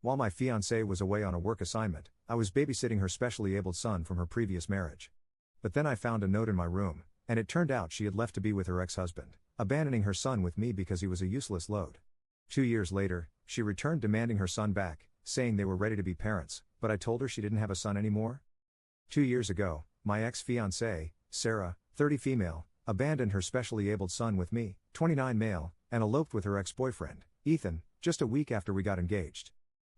While my fiancée was away on a work assignment, I was babysitting her specially abled son from her previous marriage. But then I found a note in my room, and it turned out she had left to be with her ex-husband, abandoning her son with me because he was a useless load. 2 years later, she returned demanding her son back, saying they were ready to be parents, but I told her she didn't have a son anymore. 2 years ago, my ex-fiancée, Sarah, 30 female, abandoned her specially abled son with me, 29 male, and eloped with her ex-boyfriend, Ethan, just a week after we got engaged.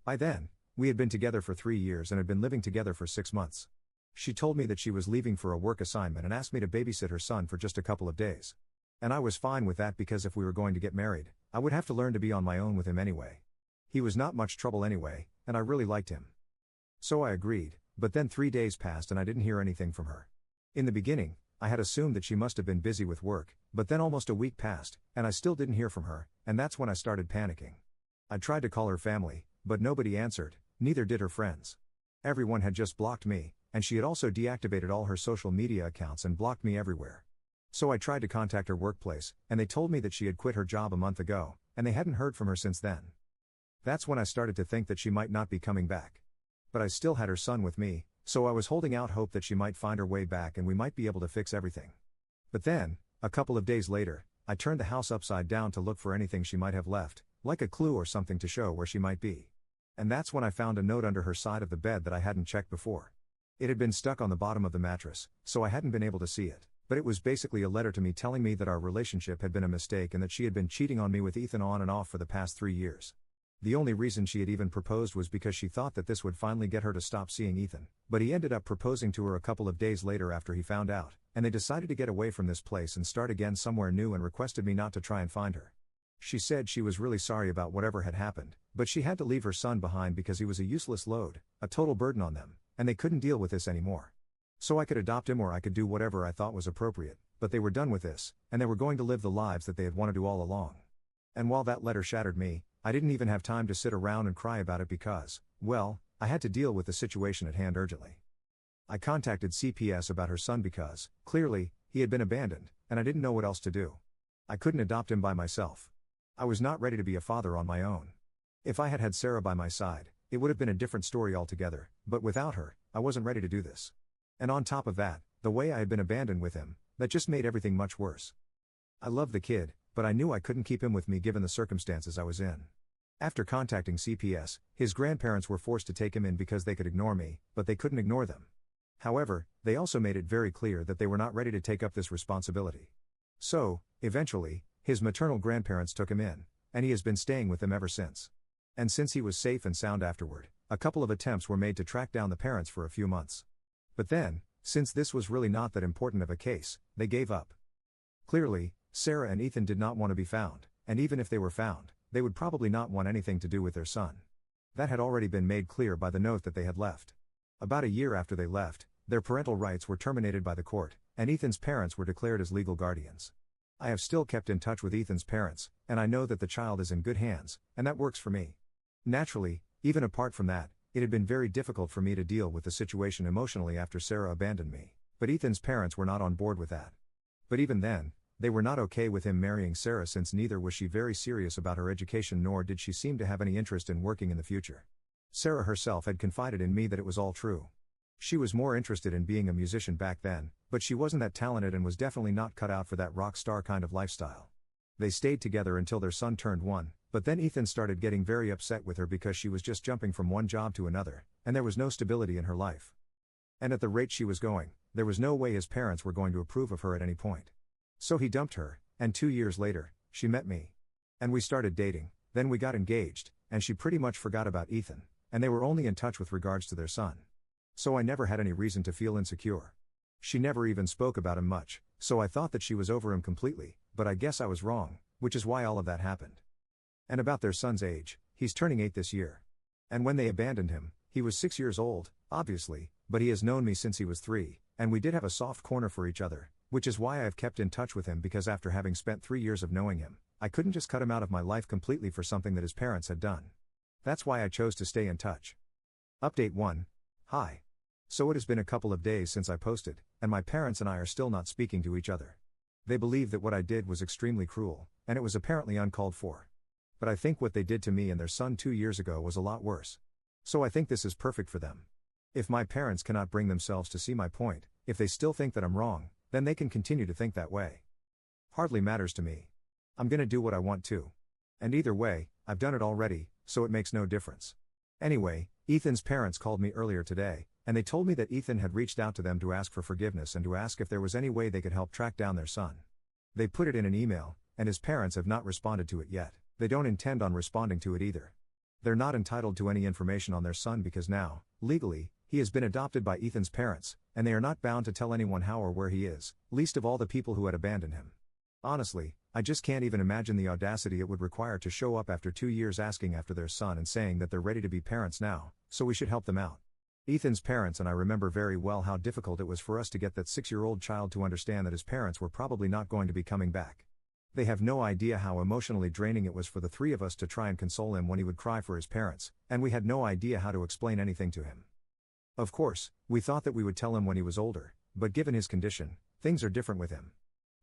By then, we had been together for 3 years and had been living together for 6 months. She told me that she was leaving for a work assignment and asked me to babysit her son for just a couple of days. And I was fine with that because if we were going to get married, I would have to learn to be on my own with him anyway. He was not much trouble anyway, and I really liked him. So I agreed, but then 3 days passed and I didn't hear anything from her. In the beginning, I had assumed that she must have been busy with work, but then almost a week passed, and I still didn't hear from her, and that's when I started panicking. I tried to call her family, but nobody answered, neither did her friends. Everyone had just blocked me, and she had also deactivated all her social media accounts and blocked me everywhere. So I tried to contact her workplace, and they told me that she had quit her job a month ago, and they hadn't heard from her since then. That's when I started to think that she might not be coming back. But I still had her son with me, so I was holding out hope that she might find her way back and we might be able to fix everything. But then, a couple of days later, I turned the house upside down to look for anything she might have left, like a clue or something to show where she might be. And that's when I found a note under her side of the bed that I hadn't checked before. It had been stuck on the bottom of the mattress, so I hadn't been able to see it, but it was basically a letter to me telling me that our relationship had been a mistake and that she had been cheating on me with Ethan on and off for the past 3 years. The only reason she had even proposed was because she thought that this would finally get her to stop seeing Ethan, but he ended up proposing to her a couple of days later after he found out, and they decided to get away from this place and start again somewhere new and requested me not to try and find her. She said she was really sorry about whatever had happened, but she had to leave her son behind because he was a useless load, a total burden on them, and they couldn't deal with this anymore. So I could adopt him or I could do whatever I thought was appropriate, but they were done with this, and they were going to live the lives that they had wanted to all along. And while that letter shattered me, I didn't even have time to sit around and cry about it because, well, I had to deal with the situation at hand urgently. I contacted CPS about her son because, clearly, he had been abandoned, and I didn't know what else to do. I couldn't adopt him by myself. I was not ready to be a father on my own. If I had had Sarah by my side, it would have been a different story altogether, but without her, I wasn't ready to do this. And on top of that, the way I had been abandoned with him, that just made everything much worse. I loved the kid, but I knew I couldn't keep him with me given the circumstances I was in. After contacting CPS, his grandparents were forced to take him in because they could ignore me, but they couldn't ignore them. However, they also made it very clear that they were not ready to take up this responsibility. So, eventually, his maternal grandparents took him in, and he has been staying with them ever since. And since he was safe and sound afterward, a couple of attempts were made to track down the parents for a few months. But then, since this was really not that important of a case, they gave up. Clearly, Sarah and Ethan did not want to be found, and even if they were found, they would probably not want anything to do with their son. That had already been made clear by the note that they had left. About a year after they left, their parental rights were terminated by the court, and Ethan's parents were declared as legal guardians. I have still kept in touch with Ethan's parents, and I know that the child is in good hands, and that works for me. Naturally, even apart from that, it had been very difficult for me to deal with the situation emotionally after Sarah abandoned me, but Ethan's parents were not on board with that. But even then, they were not okay with him marrying Sarah since neither was she very serious about her education nor did she seem to have any interest in working in the future. Sarah herself had confided in me that it was all true. She was more interested in being a musician back then, but she wasn't that talented and was definitely not cut out for that rock star kind of lifestyle. They stayed together until their son turned 1, but then Ethan started getting very upset with her because she was just jumping from one job to another, and there was no stability in her life. And at the rate she was going, there was no way his parents were going to approve of her at any point. So he dumped her, and 2 years later, she met me. And we started dating, then we got engaged, and she pretty much forgot about Ethan, and they were only in touch with regards to their son. So I never had any reason to feel insecure. She never even spoke about him much, so I thought that she was over him completely, but I guess I was wrong, which is why all of that happened. And about their son's age, he's turning 8 this year. And when they abandoned him, he was 6 years old, obviously, but he has known me since he was 3, and we did have a soft corner for each other, which is why I have kept in touch with him because after having spent 3 years of knowing him, I couldn't just cut him out of my life completely for something that his parents had done. That's why I chose to stay in touch. Update 1. Hi. So it has been a couple of days since I posted, and my parents and I are still not speaking to each other. They believe that what I did was extremely cruel, and it was apparently uncalled for. But I think what they did to me and their son 2 years ago was a lot worse. So I think this is perfect for them. If my parents cannot bring themselves to see my point, if they still think that I'm wrong, then they can continue to think that way. Hardly matters to me. I'm gonna do what I want to. And either way, I've done it already, so it makes no difference. Anyway, Ethan's parents called me earlier today, and they told me that Ethan had reached out to them to ask for forgiveness and to ask if there was any way they could help track down their son. They put it in an email, and his parents have not responded to it yet. They don't intend on responding to it either. They're not entitled to any information on their son because now, legally, he has been adopted by Ethan's parents, and they are not bound to tell anyone how or where he is, least of all the people who had abandoned him. Honestly, I just can't even imagine the audacity it would require to show up after 2 years asking after their son and saying that they're ready to be parents now, so we should help them out. Ethan's parents and I remember very well how difficult it was for us to get that 6-year-old child to understand that his parents were probably not going to be coming back. They have no idea how emotionally draining it was for the three of us to try and console him when he would cry for his parents, and we had no idea how to explain anything to him. Of course, we thought that we would tell him when he was older, but given his condition, things are different with him.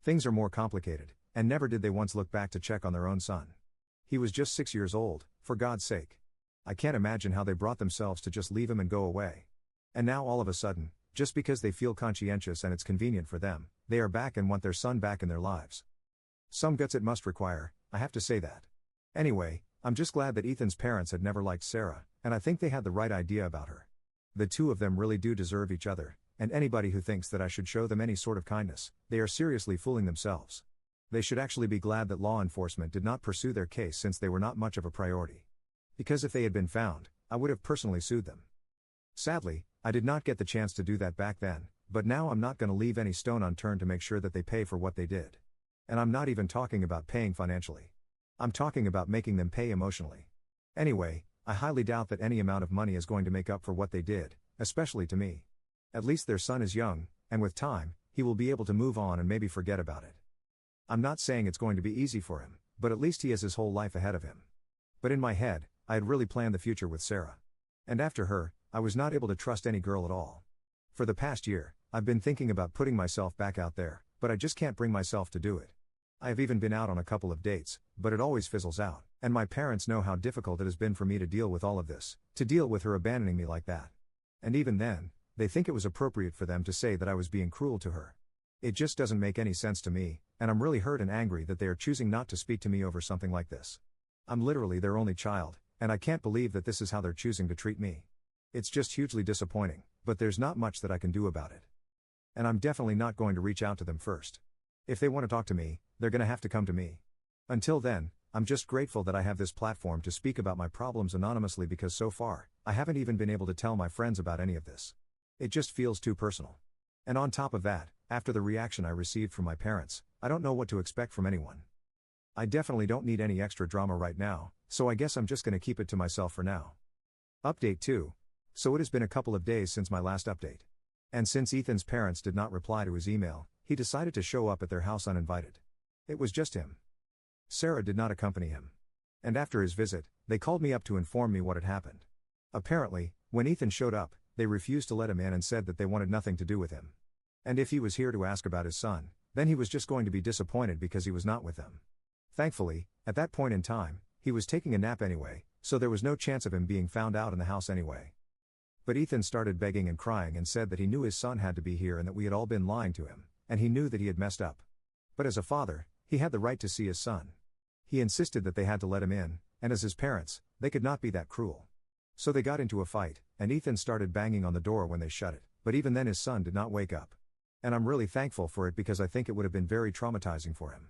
Things are more complicated, and never did they once look back to check on their own son. He was just 6 years old, for God's sake. I can't imagine how they brought themselves to just leave him and go away. And now all of a sudden, just because they feel conscientious and it's convenient for them, they are back and want their son back in their lives. Some guts it must require, I have to say that. Anyway, I'm just glad that Ethan's parents had never liked Sarah, and I think they had the right idea about her. The two of them really do deserve each other, and anybody who thinks that I should show them any sort of kindness, they are seriously fooling themselves. They should actually be glad that law enforcement did not pursue their case since they were not much of a priority. Because if they had been found, I would have personally sued them. Sadly, I did not get the chance to do that back then, but now I'm not going to leave any stone unturned to make sure that they pay for what they did. And I'm not even talking about paying financially. I'm talking about making them pay emotionally. Anyway, I highly doubt that any amount of money is going to make up for what they did, especially to me. At least their son is young, and with time, he will be able to move on and maybe forget about it. I'm not saying it's going to be easy for him, but at least he has his whole life ahead of him. But in my head, I had really planned the future with Sarah. And after her, I was not able to trust any girl at all. For the past year, I've been thinking about putting myself back out there, but I just can't bring myself to do it. I have even been out on a couple of dates, but it always fizzles out, and my parents know how difficult it has been for me to deal with all of this, to deal with her abandoning me like that. And even then, they think it was appropriate for them to say that I was being cruel to her. It just doesn't make any sense to me, and I'm really hurt and angry that they are choosing not to speak to me over something like this. I'm literally their only child, and I can't believe that this is how they're choosing to treat me. It's just hugely disappointing, but there's not much that I can do about it. And I'm definitely not going to reach out to them first. If they want to talk to me, they're gonna have to come to me. Until then, I'm just grateful that I have this platform to speak about my problems anonymously because so far, I haven't even been able to tell my friends about any of this. It just feels too personal. And on top of that, after the reaction I received from my parents, I don't know what to expect from anyone. I definitely don't need any extra drama right now, so I guess I'm just gonna keep it to myself for now. Update 2. So it has been a couple of days since my last update. And since Ethan's parents did not reply to his email, he decided to show up at their house uninvited. It was just him. Sarah did not accompany him. And after his visit, they called me up to inform me what had happened. Apparently, when Ethan showed up, they refused to let him in and said that they wanted nothing to do with him. And if he was here to ask about his son, then he was just going to be disappointed because he was not with them. Thankfully, at that point in time, he was taking a nap anyway, so there was no chance of him being found out in the house anyway. But Ethan started begging and crying and said that he knew his son had to be here and that we had all been lying to him, and he knew that he had messed up. But as a father, he had the right to see his son. He insisted that they had to let him in, and as his parents, they could not be that cruel. So they got into a fight, and Ethan started banging on the door when they shut it, but even then his son did not wake up. And I'm really thankful for it because I think it would have been very traumatizing for him.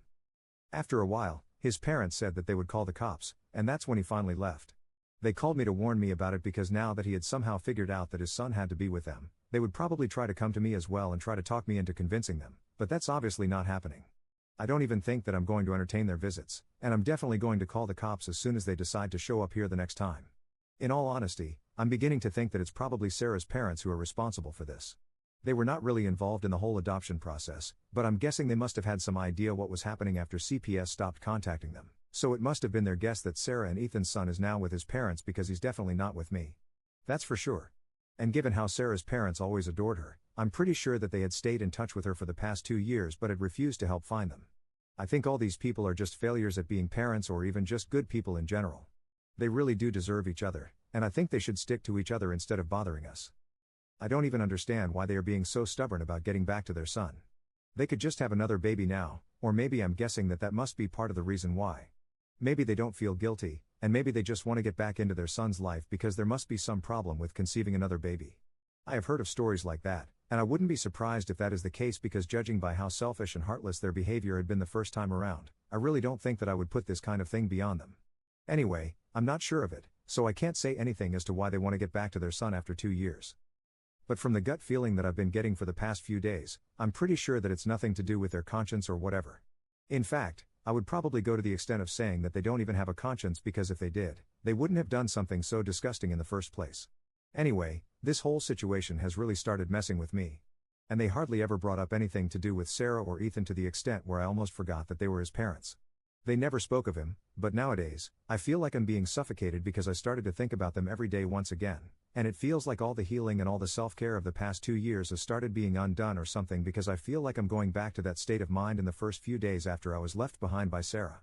After a while, his parents said that they would call the cops, and that's when he finally left. They called me to warn me about it because now that he had somehow figured out that his son had to be with them, they would probably try to come to me as well and try to talk me into convincing them, but that's obviously not happening. I don't even think that I'm going to entertain their visits, and I'm definitely going to call the cops as soon as they decide to show up here the next time. In all honesty, I'm beginning to think that it's probably Sarah's parents who are responsible for this. They were not really involved in the whole adoption process, but I'm guessing they must have had some idea what was happening after CPS stopped contacting them, so it must have been their guess that Sarah and Ethan's son is now with his parents because he's definitely not with me. That's for sure. And given how Sarah's parents always adored her, I'm pretty sure that they had stayed in touch with her for the past 2 years but had refused to help find them. I think all these people are just failures at being parents or even just good people in general. They really do deserve each other, and I think they should stick to each other instead of bothering us. I don't even understand why they are being so stubborn about getting back to their son. They could just have another baby now, or maybe I'm guessing that must be part of the reason why. Maybe they don't feel guilty, and maybe they just want to get back into their son's life because there must be some problem with conceiving another baby. I have heard of stories like that, and I wouldn't be surprised if that is the case because judging by how selfish and heartless their behavior had been the first time around, I really don't think that I would put this kind of thing beyond them. Anyway, I'm not sure of it, so I can't say anything as to why they want to get back to their son after 2 years. But from the gut feeling that I've been getting for the past few days, I'm pretty sure that it's nothing to do with their conscience or whatever. In fact, I would probably go to the extent of saying that they don't even have a conscience because if they did, they wouldn't have done something so disgusting in the first place. Anyway, this whole situation has really started messing with me. And they hardly ever brought up anything to do with Sarah or Ethan to the extent where I almost forgot that they were his parents. They never spoke of him, but nowadays, I feel like I'm being suffocated because I started to think about them every day once again, and it feels like all the healing and all the self-care of the past 2 years has started being undone or something because I feel like I'm going back to that state of mind in the first few days after I was left behind by Sarah.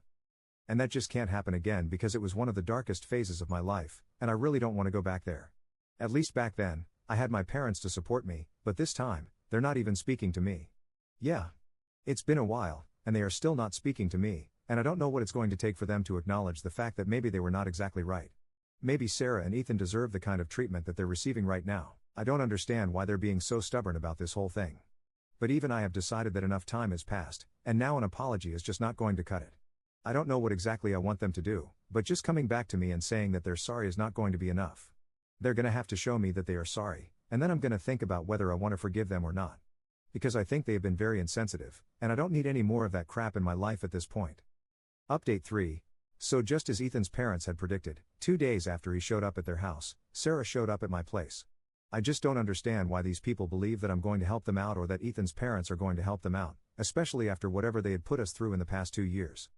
And that just can't happen again because it was one of the darkest phases of my life, and I really don't want to go back there. At least back then, I had my parents to support me, but this time, they're not even speaking to me. Yeah. It's been a while, and they are still not speaking to me, and I don't know what it's going to take for them to acknowledge the fact that maybe they were not exactly right. Maybe Sarah and Ethan deserve the kind of treatment that they're receiving right now. I don't understand why they're being so stubborn about this whole thing. But even I have decided that enough time has passed, and now an apology is just not going to cut it. I don't know what exactly I want them to do, but just coming back to me and saying that they're sorry is not going to be enough. They're going to have to show me that they are sorry, and then I'm going to think about whether I want to forgive them or not. Because I think they have been very insensitive, and I don't need any more of that crap in my life at this point. Update 3. So just as Ethan's parents had predicted, 2 days after he showed up at their house, Sarah showed up at my place. I just don't understand why these people believe that I'm going to help them out or that Ethan's parents are going to help them out, especially after whatever they had put us through in the past 2 years.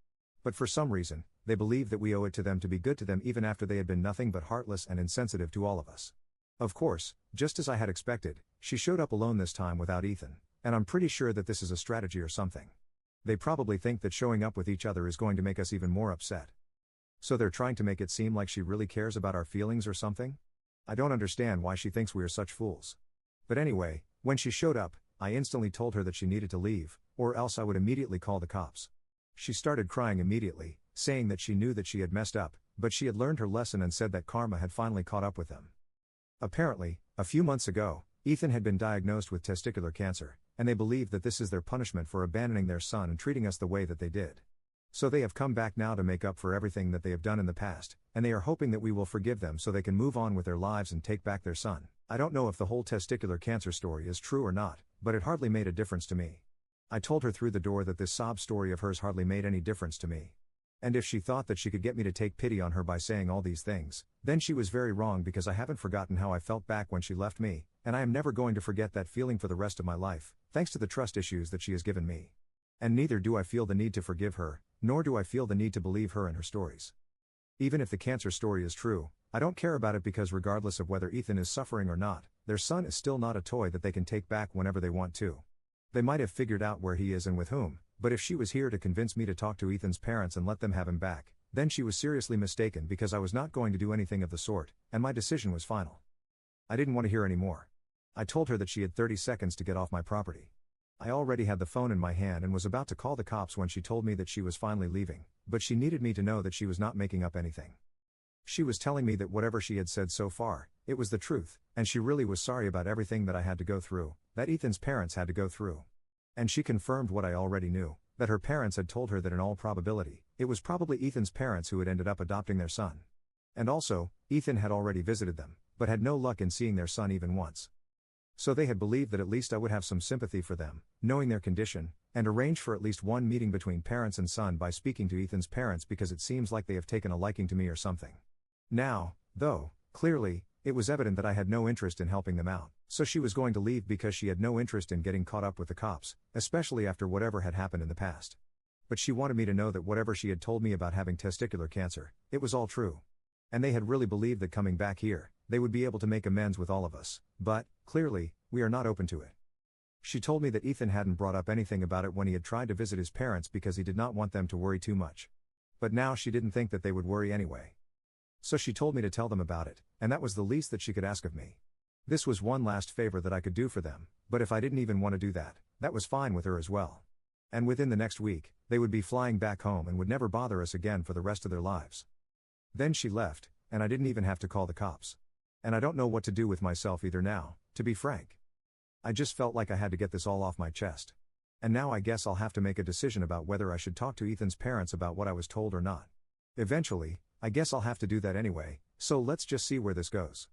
But for some reason, they believe that we owe it to them to be good to them even after they had been nothing but heartless and insensitive to all of us. Of course, just as I had expected, she showed up alone this time without Ethan, and I'm pretty sure that this is a strategy or something. They probably think that showing up with each other is going to make us even more upset. So they're trying to make it seem like she really cares about our feelings or something? I don't understand why she thinks we are such fools. But anyway, when she showed up, I instantly told her that she needed to leave, or else I would immediately call the cops. She started crying immediately, saying that she knew that she had messed up, but she had learned her lesson and said that karma had finally caught up with them. Apparently, a few months ago, Ethan had been diagnosed with testicular cancer, and they believe that this is their punishment for abandoning their son and treating us the way that they did. So they have come back now to make up for everything that they have done in the past, and they are hoping that we will forgive them so they can move on with their lives and take back their son. I don't know if the whole testicular cancer story is true or not, but it hardly made a difference to me. I told her through the door that this sob story of hers hardly made any difference to me. And if she thought that she could get me to take pity on her by saying all these things, then she was very wrong because I haven't forgotten how I felt back when she left me, and I am never going to forget that feeling for the rest of my life, thanks to the trust issues that she has given me. And neither do I feel the need to forgive her, nor do I feel the need to believe her and her stories. Even if the cancer story is true, I don't care about it because regardless of whether Ethan is suffering or not, their son is still not a toy that they can take back whenever they want to. They might have figured out where he is and with whom, but if she was here to convince me to talk to Ethan's parents and let them have him back, then she was seriously mistaken because I was not going to do anything of the sort, and my decision was final. I didn't want to hear any more. I told her that she had 30 seconds to get off my property. I already had the phone in my hand and was about to call the cops when she told me that she was finally leaving, but she needed me to know that she was not making up anything. She was telling me that whatever she had said so far, it was the truth, and she really was sorry about everything that I had to go through, that Ethan's parents had to go through. And she confirmed what I already knew, that her parents had told her that in all probability, it was probably Ethan's parents who had ended up adopting their son. And also, Ethan had already visited them, but had no luck in seeing their son even once. So they had believed that at least I would have some sympathy for them, knowing their condition, and arrange for at least one meeting between parents and son by speaking to Ethan's parents because it seems like they have taken a liking to me or something. Now, though, clearly, it was evident that I had no interest in helping them out, so she was going to leave because she had no interest in getting caught up with the cops, especially after whatever had happened in the past. But she wanted me to know that whatever she had told me about having testicular cancer, it was all true. And they had really believed that coming back here, they would be able to make amends with all of us, but, clearly, we are not open to it. She told me that Ethan hadn't brought up anything about it when he had tried to visit his parents because he did not want them to worry too much. But now she didn't think that they would worry anyway. So she told me to tell them about it, and that was the least that she could ask of me. This was one last favor that I could do for them, but if I didn't even want to do that, that was fine with her as well. And within the next week, they would be flying back home and would never bother us again for the rest of their lives. Then she left, and I didn't even have to call the cops. And I don't know what to do with myself either now, to be frank. I just felt like I had to get this all off my chest. And now I guess I'll have to make a decision about whether I should talk to Ethan's parents about what I was told or not. Eventually, I guess I'll have to do that anyway, so let's just see where this goes.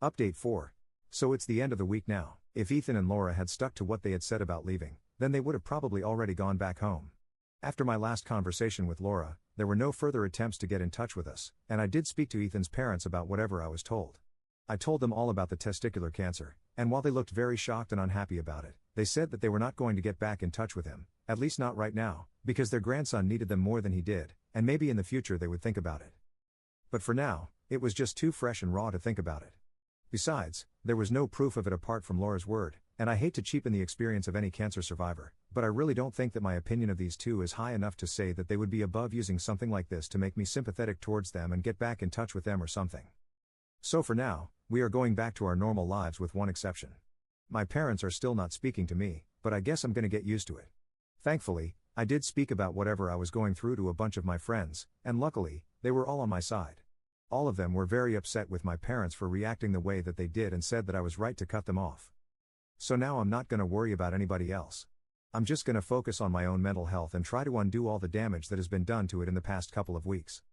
Update 4. So it's the end of the week now. If Ethan and Laura had stuck to what they had said about leaving, then they would have probably already gone back home. After my last conversation with Laura, there were no further attempts to get in touch with us, and I did speak to Ethan's parents about whatever I was told. I told them all about the testicular cancer, and while they looked very shocked and unhappy about it, they said that they were not going to get back in touch with him, at least not right now, because their grandson needed them more than he did, and maybe in the future they would think about it. But for now, it was just too fresh and raw to think about it. Besides, there was no proof of it apart from Laura's word, and I hate to cheapen the experience of any cancer survivor, but I really don't think that my opinion of these two is high enough to say that they would be above using something like this to make me sympathetic towards them and get back in touch with them or something. So for now, we are going back to our normal lives with one exception. My parents are still not speaking to me, but I guess I'm gonna get used to it. Thankfully, I did speak about whatever I was going through to a bunch of my friends, and luckily, they were all on my side. All of them were very upset with my parents for reacting the way that they did and said that I was right to cut them off. So now I'm not gonna worry about anybody else. I'm just gonna focus on my own mental health and try to undo all the damage that has been done to it in the past couple of weeks.